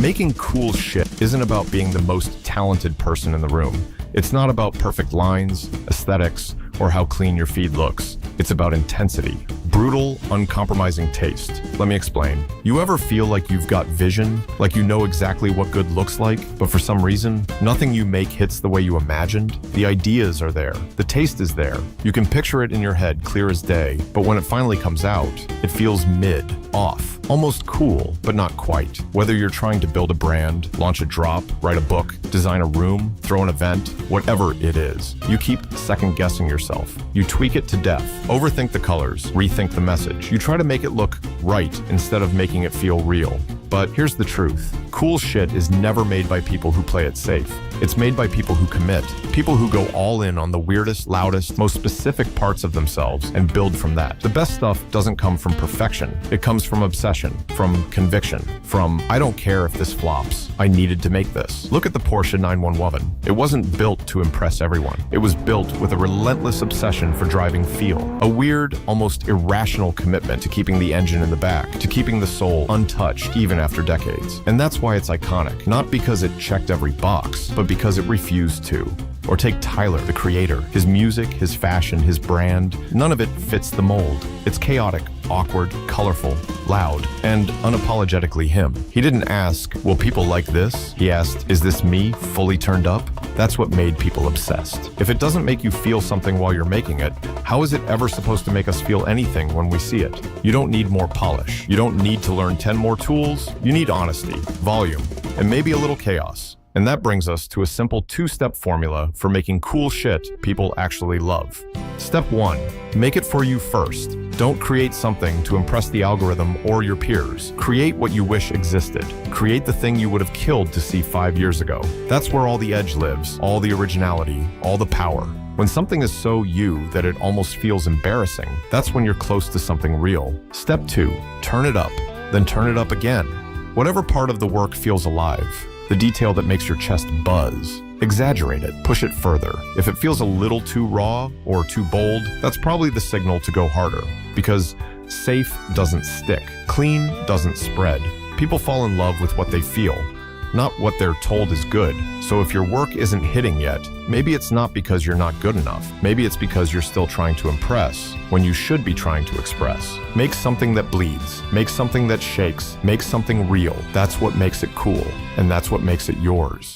Making cool shit isn't about being the most talented person in the room. It's not about perfect lines, aesthetics, or how clean your feed looks. It's about intensity. Brutal, uncompromising taste. Let me explain. You ever feel like you've got vision, like you know exactly what good looks like, but for some reason, nothing you make hits the way you imagined? The ideas are there. The taste is there. You can picture it in your head clear as day, but when it finally comes out, it feels mid, off, almost cool, but not quite. Whether you're trying to build a brand, launch a drop, write a book, design a room, throw an event, whatever it is, you keep second-guessing yourself. You tweak it to death, overthink the colors, rethink the message. You try to make it look right instead of making it feel real. But here's the truth. Cool shit is never made by people who play it safe. It's made by people who commit. People who go all in on the weirdest, loudest, most specific parts of themselves and build from that. The best stuff doesn't come from perfection. It comes from obsession, from conviction, from I don't care if this flops. I needed to make this. Look at the Porsche 911. It wasn't built to impress everyone. It was built with a relentless obsession for driving feel. A weird, almost irrational commitment to keeping the engine in the back, to keeping the soul untouched even after decades. And that's why it's iconic. Not because it checked every box, but because it refused to. Or take Tyler, the creator. His music, his fashion, his brand, none of it fits the mold. It's chaotic, awkward, colorful, loud, and unapologetically him. He didn't ask, will people like this? He asked, is this me fully turned up? That's what made people obsessed. If it doesn't make you feel something while you're making it, how is it ever supposed to make us feel anything when we see it? You don't need more polish. You don't need to learn 10 more tools. You need honesty, volume, and maybe a little chaos. And that brings us to a simple two-step formula for making cool shit people actually love. Step 1, make it for you first. Don't create something to impress the algorithm or your peers. Create what you wish existed. Create the thing you would have killed to see 5 years ago. That's where all the edge lives, all the originality, all the power. When something is so you that it almost feels embarrassing, that's when you're close to something real. Step 2, turn it up, then turn it up again. Whatever part of the work feels alive, the detail that makes your chest buzz, exaggerate it, push it further. If it feels a little too raw or too bold, that's probably the signal to go harder. Because safe doesn't stick, clean doesn't spread. People fall in love with what they feel, not what they're told is good. So if your work isn't hitting yet, maybe it's not because you're not good enough. Maybe it's because you're still trying to impress when you should be trying to express. Make something that bleeds. Make something that shakes. Make something real. That's what makes it cool, and that's what makes it yours.